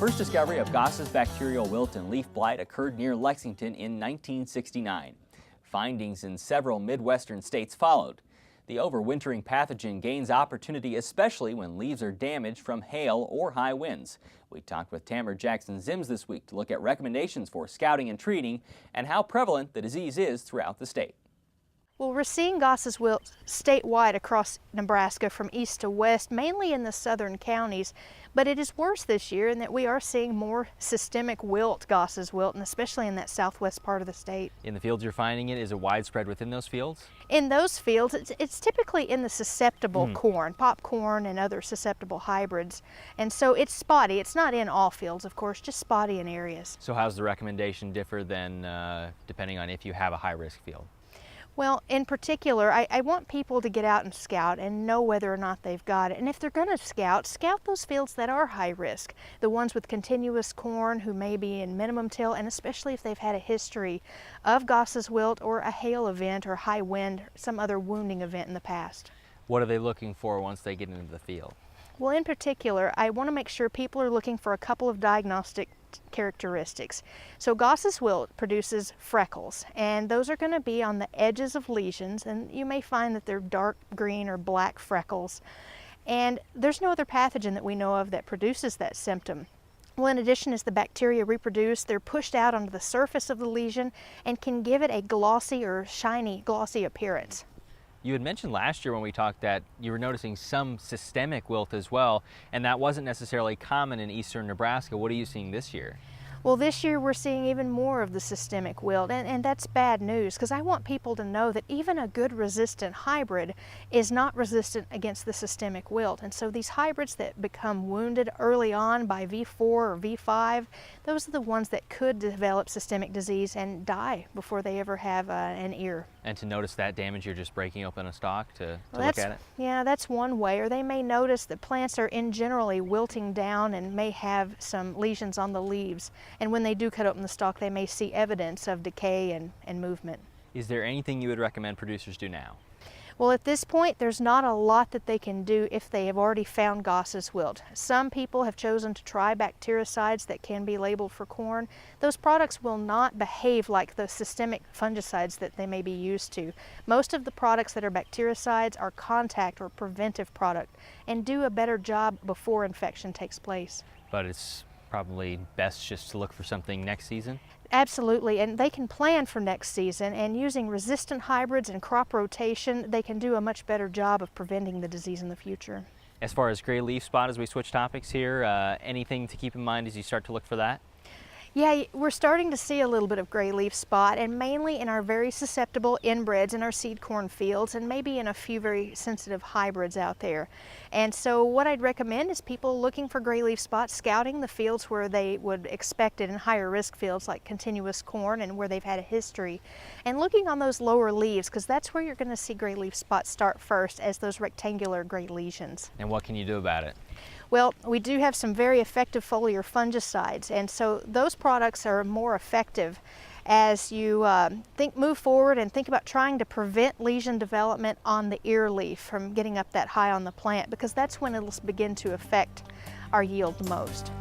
First discovery of Goss's bacterial wilt and leaf blight occurred near Lexington in 1969. Findings in several Midwestern states followed. The overwintering pathogen gains opportunity especially when leaves are damaged from hail or high winds. We talked with Tamra Jackson-Ziems this week to look at recommendations for scouting and treating and how prevalent the disease is throughout the state. Well, we're seeing Goss's wilt statewide across Nebraska from east to west, mainly in the southern counties, but it is worse this year in that we are seeing more systemic wilt, Goss's wilt, and especially in that southwest part of the state. In the fields you're finding it, is it widespread within those fields? In those fields, it's typically in the susceptible corn, popcorn and other susceptible hybrids, and so it's spotty. It's not in all fields, of course, just spotty in areas. So how's the recommendation differ than depending on if you have a high-risk field? Well, in particular, I want people to get out and scout and know whether or not they've got it. And if they're going to scout those fields that are high risk, the ones with continuous corn who may be in minimum till, and especially if they've had a history of Goss's wilt or a hail event or high wind, some other wounding event in the past. What are they looking for once they get into the field? Well, in particular, I want to make sure people are looking for a couple of diagnostic characteristics. So Goss's wilt produces freckles, and those are going to be on the edges of lesions, and you may find that they're dark green or black freckles. And there's no other pathogen that we know of that produces that symptom. Well, in addition, as the bacteria reproduce, they're pushed out onto the surface of the lesion and can give it a glossy or shiny, glossy appearance. You had mentioned last year when we talked that you were noticing some systemic wilt as well, and that wasn't necessarily common in eastern Nebraska. What are you seeing this year? Well, this year we're seeing even more of the systemic wilt, and that's bad news because I want people to know that even a good resistant hybrid is not resistant against the systemic wilt. And so these hybrids that become wounded early on by V4 or V5, those are the ones that could develop systemic disease and die before they ever have an ear. And to notice that damage, you're just breaking open a stalk to look at it? Yeah, that's one way. Or they may notice that plants are generally wilting down and may have some lesions on the leaves. And when they do cut open the stalk, they may see evidence of decay and movement. Is there anything you would recommend producers do now? Well, at this point, there's not a lot that they can do if they have already found Goss's wilt. Some people have chosen to try bactericides that can be labeled for corn. Those products will not behave like the systemic fungicides that they may be used to. Most of the products that are bactericides are contact or preventive product and do a better job before infection takes place. But it's probably best just to look for something next season? Absolutely, and they can plan for next season, and using resistant hybrids and crop rotation, they can do a much better job of preventing the disease in the future. As far as gray leaf spot, as we switch topics here, anything to keep in mind as you start to look for that? Yeah, we're starting to see a little bit of gray leaf spot, and mainly in our very susceptible inbreds in our seed corn fields, and maybe in a few very sensitive hybrids out there. And so what I'd recommend is people looking for gray leaf spot, scouting the fields where they would expect it in higher risk fields like continuous corn and where they've had a history, and looking on those lower leaves because that's where you're going to see gray leaf spot start first as those rectangular gray lesions. And what can you do about it? Well, we do have some very effective foliar fungicides, and so those products are more effective as you move forward and think about trying to prevent lesion development on the ear leaf from getting up that high on the plant, because that's when it'll begin to affect our yield the most.